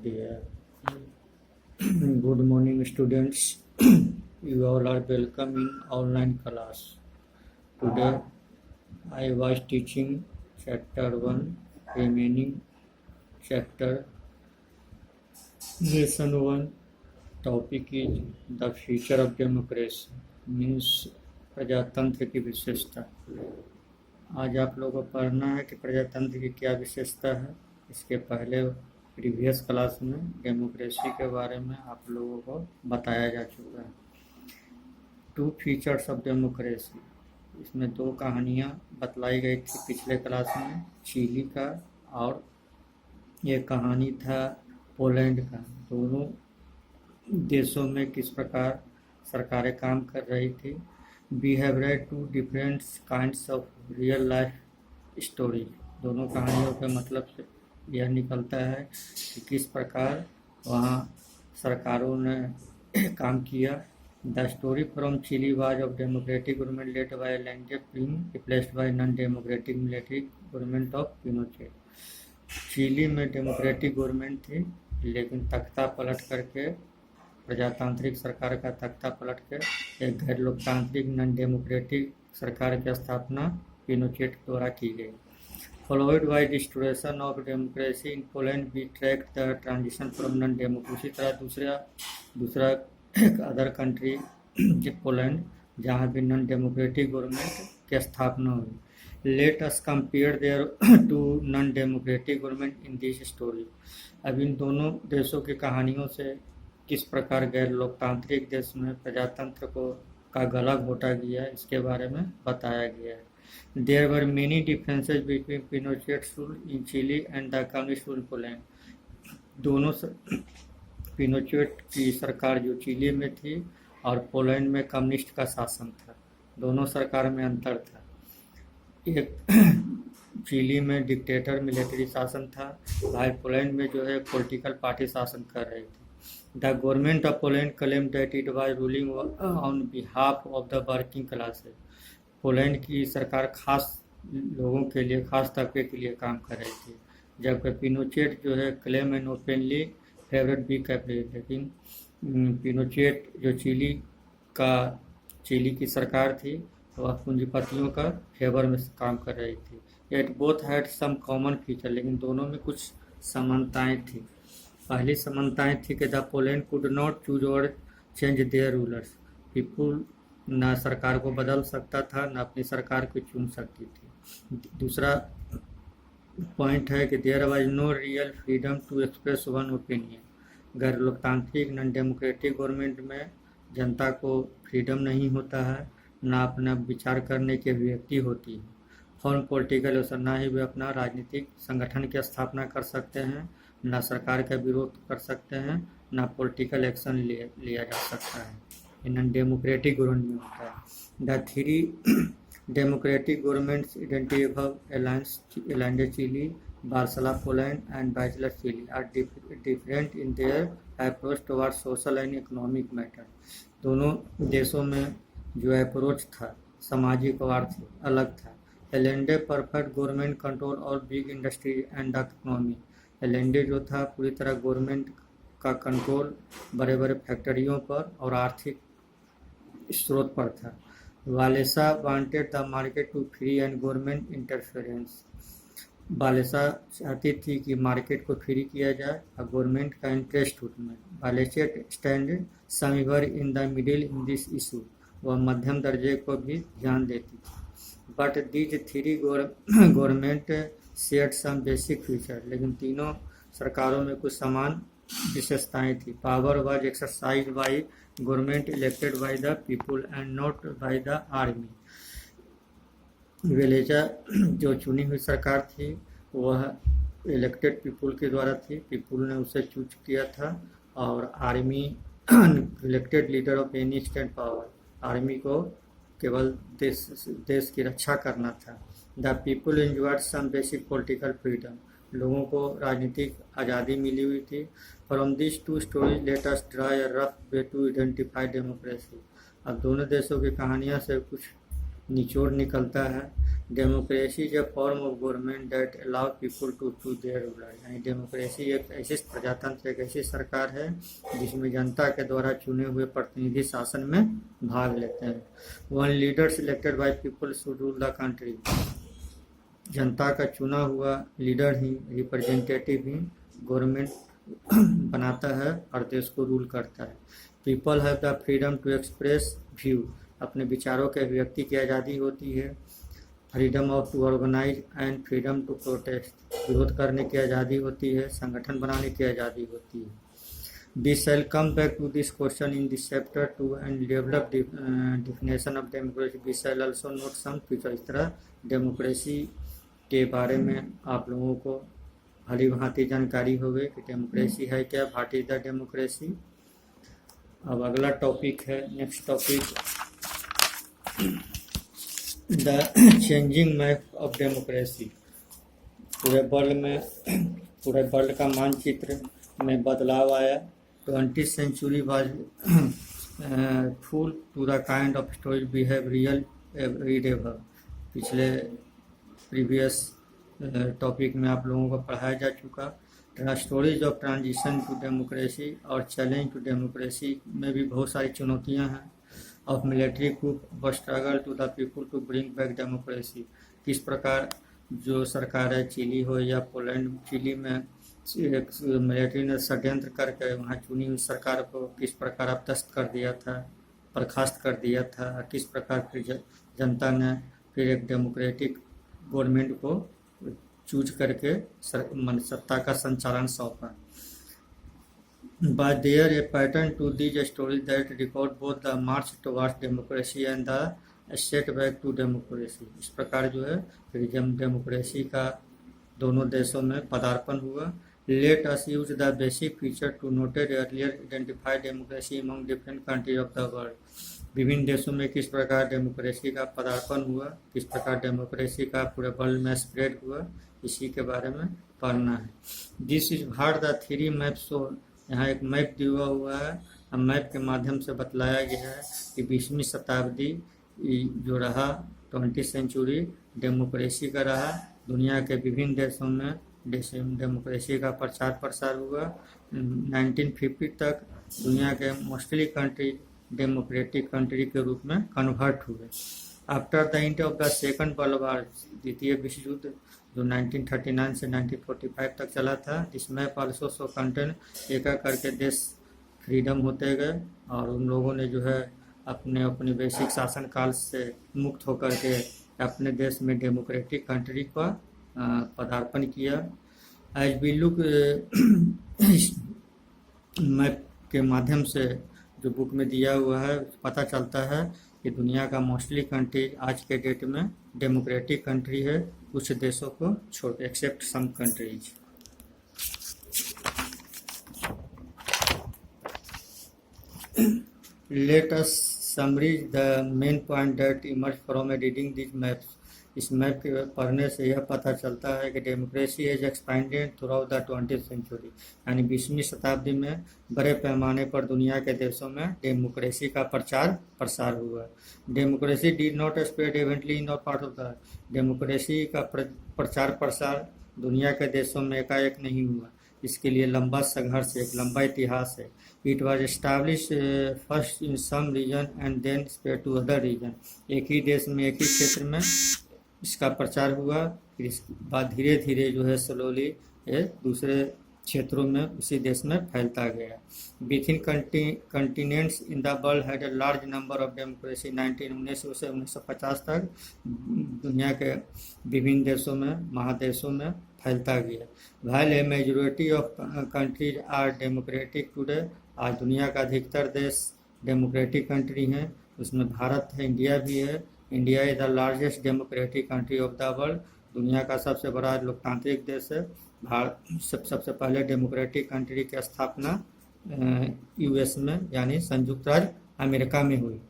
dear. Good morning, students. You all are welcome in online class. Today, I was teaching chapter 1, remaining chapter. Lesson 1 topic is the future of democracy, means प्रजातंत्र की विशेषता। आज आप लोगों को पढ़ना है कि प्रजातंत्र की क्या विशेषता है। इसके पहले प्रीवियस क्लास में डेमोक्रेसी के बारे में आप लोगों को बताया जा चुका है। 2 फीचर्स ऑफ डेमोक्रेसी, इसमें 2 कहानियाँ बतलाई गई थी पिछले क्लास में, चिली का और ये कहानी था पोलैंड का। दोनों देशों में किस प्रकार सरकारें काम कर रही थी। We have read 2 different kinds of real life story. दोनों कहानियों के मतलब से यह निकलता है कि किस प्रकार वहाँ सरकारों ने काम किया। The story from Chile was of democratic government led by Allende being replaced by non democratic military government of Pinochet. Chile में डेमोक्रेटिक गवर्नमेंट थी, लेकिन तख्ता पलट करके प्रजातांत्रिक सरकार का तख्ता पलट के एक गैर लोकतांत्रिक नॉन डेमोक्रेटिक सरकार की स्थापना पिनोचेट द्वारा की गई। Followed by restoration of democracy in Poland, we tracked the transition from non-democracy। उसी तरह दूसरा एक अदर कंट्री पोलैंड, जहाँ भी नॉन डेमोक्रेटिक गवर्नमेंट की स्थापना हुई। Let us compare their to non democratic government in this story. अब इन दोनों देशों की कहानियों से किस प्रकार गैर लोकतांत्रिक देश में प्रजातंत्र का गला घोटा गया, इसके बारे में बताया गया है। There were many differences between Pinochet's rule in Chile and the communist rule in Poland। दोनों पिनोचेट की सरकार जो चिली में थी और पोलैंड में कम्युनिस्ट का शासन था, दोनों सरकार में अंतर था। एक चिली में डिक्टेटर मिलिट्री शासन था, भाई पोलैंड में जो है पॉलिटिकल पार्टी शासन कर रही थी। The government of Poland claimed that it was ruling on behalf of the working classes। Poland की सरकार खास लोगों के लिए, खास तबके के लिए काम कर रही थी, जबकि पिनोचेट जो है claim and openly favourite be capital. लेकिन पिनोचेट जो चिली की सरकार थी, वह पूंजीपतियों का फेवर में काम कर रही थी। At both had some common feature, लेकिन दोनों में कुछ समानताएं थी। पहली समानताएं थी कि the Poland could not choose और चेंज देयर रूलर्स। पीपुल ना सरकार को बदल सकता था, ना अपनी सरकार को चुन सकती थी। दूसरा पॉइंट है कि there was no real freedom to express one opinion. गैर लोकतांत्रिक नॉन डेमोक्रेटिक गवर्नमेंट में जनता को फ्रीडम नहीं होता है, ना अपना विचार करने की अभिव्यक्ति होती है। फॉर्म पॉलिटिकल, ना ही वे अपना राजनीतिक संगठन की स्थापना कर सकते हैं, ना सरकार का विरोध कर सकते हैं, ना पॉलिटिकल एक्शन लिया जा सकता है। इन डेमोक्रेटिक गवर्नमेंट में होता है। The 3 democratic governments identified Allende Chile, Walesa Poland and Bachelet Chile are different in their approach toward social and economic matter. दोनों देशों में जो अप्रोच था सामाजिक और आर्थिक अलग था। एलेंडे परफेक्ट गवर्नमेंट कंट्रोल और big industry and the economy. Allende जो था पूरी तरह गवर्नमेंट का कंट्रोल बड़े बड़े फैक्ट्रियों पर और आर्थिक स्रोत पर था। Walesa wanted the market to free and government interference. Walesa चाहती थी कि मार्केट को फ्री किया जाए और गवर्नमेंट का इंटरेस्ट उसमें। Bachelet stand somewhere in the middle in this issue. वह मध्यम दर्जे को भी ध्यान देती थी। But these 3 government shared some basic feature. लेकिन तीनों सरकारों में कुछ समान विशेषताएं थी। Power was exercise by government elected by the people and not by the army. Walesa जो चुनी हुई सरकार थी वह इलेक्टेड पीपुल के द्वारा थी, पीपुल ने उसे चूज किया था। और army elected leader of any state power, army को केवल देश की रक्षा करना था। The people enjoyed some basic political freedom. लोगों को राजनीतिक आज़ादी मिली हुई थी। From this 2 stories let us draw a rough way to identify democracy. अब दोनों देशों की कहानियाँ से कुछ निचोड़ निकलता है। Democracy is a form of government that allow people to choose their ruler, यानी डेमोक्रेसी एक ऐसी प्रजातंत्र, एक ऐसी सरकार है जिसमें जनता के द्वारा चुने हुए प्रतिनिधि शासन में भाग लेते हैं। One leader selected by people should rule the country, जनता का चुना हुआ लीडर ही, रिप्रेजेंटेटिव ही गवर्नमेंट बनाता है और देश को रूल करता है। People have the freedom to express view, अपने विचारों के अभिव्यक्ति की आज़ादी होती है। Freedom of to organise and freedom to protest, विरोध करने की आज़ादी होती है, संगठन बनाने की आज़ादी होती है। We shall come back to this question in this chapter 2 and develop the definition of democracy. We shall also note some features. इस तरह डेमोक्रेसी के बारे में आप लोगों को भली भांति जानकारी होगी कि डेमोक्रेसी है क्या, व्हाट इज द डेमोक्रेसी। अब अगला टॉपिक है, next topic, the changing map of democracy. पूरे वर्ल्ड का मानचित्र में बदलाव आया। 20th century was full to the kind of stories we have real everyday। पिछले प्रीवियस टॉपिक में आप लोगों को पढ़ाया जा चुका। Stories of transition to democracy और चैलेंज टू डेमोक्रेसी में भी बहुत सारी चुनौतियां हैं। ऑफ मिलिट्री कूप व struggle to the people to bring back democracy, किस प्रकार जो सरकार है, चिली हो या पोलैंड, चिली में मिलिट्री ने षड्यंत्र करके वहाँ चुनी हुई सरकार को किस प्रकार अपदस्थ कर दिया था, बर्खास्त कर दिया था, किस प्रकार फिर जनता ने फिर एक डेमोक्रेटिक गवर्नमेंट को चूज करके सत्ता का संचालन सौंपा। But there a pattern to these stories that record both the march towards democracy and the setback to democracy। इस प्रकार जो है फिर जब डेमोक्रेसी का दोनों देशों में पदार्पण हुआ। Let us use the basic feature to note earlier identified democracy among different countries of the world। विभिन्न देशों में किस प्रकार डेमोक्रेसी का पदार्पण हुआ, किस प्रकार डेमोक्रेसी का पूरे वर्ल्ड में स्प्रेड हुआ, इसी के बारे में पढ़ना है। This is what the three map show, यहाँ एक मैप दिया हुआ है। हम मैप के माध्यम से बतलाया गया है कि 20वीं शताब्दी जो रहा, 20th सेंचुरी डेमोक्रेसी का रहा। दुनिया के विभिन्न देशों में डेमोक्रेसी का प्रचार प्रसार हुआ। 1950 तक दुनिया के मोस्टली कंट्री डेमोक्रेटिक कंट्री के रूप में कन्वर्ट हुए। After the end of the second world war, द्वितीय विश्व युद्ध जो 1939 से 1945 तक चला था, this map also show contain, एक करके देश फ्रीडम होते गए और उन लोगों ने जो है अपने अपने वैश्विक शासन काल से मुक्त होकर के अपने देश में डेमोक्रेटिक कंट्री का पदार्पण किया। एज वी लुक मैप के माध्यम से जो बुक में दिया हुआ है पता चलता है कि दुनिया का मोस्टली कंट्री आज के डेट में डेमोक्रेटिक कंट्री है, कुछ देशों को छोड़, except some countries. Let us summarize the main point that emerge from reading these maps। इस मैप के पढ़ने से यह पता चलता है कि democracy is expanded throughout the 20th century, यानी 20वीं शताब्दी में बड़े पैमाने पर दुनिया के देशों में डेमोक्रेसी का प्रचार प्रसार हुआ। Democracy did not spread evenly in all part of the, democracy का प्रचार प्रसार दुनिया के देशों में एकाएक नहीं हुआ, इसके लिए लंबा संघर्ष, एक लंबा इतिहास है। It was establish first in some region and then spread to other region, एक ही देश में, एक ही क्षेत्र में इसका प्रचार हुआ, फिर इसके बाद धीरे धीरे जो है स्लोली ये दूसरे क्षेत्रों में उसी देश में फैलता गया। Within continents in the world had a large number of democracy. 1919 से 1950 तक दुनिया के विभिन्न देशों में, महादेशों में फैलता गया। While a majority of countries are democratic today, आज दुनिया का अधिकतर देश डेमोक्रेटिक कंट्री हैं, उसमें भारत है, इंडिया भी है। India is the largest democratic country of the world, दुनिया का सबसे बड़ा लोकतांत्रिक देश है। भारत सबसे पहले डेमोक्रेटिक कंट्री की स्थापना यूएस में, यानी संयुक्त राज्य अमेरिका में हुई।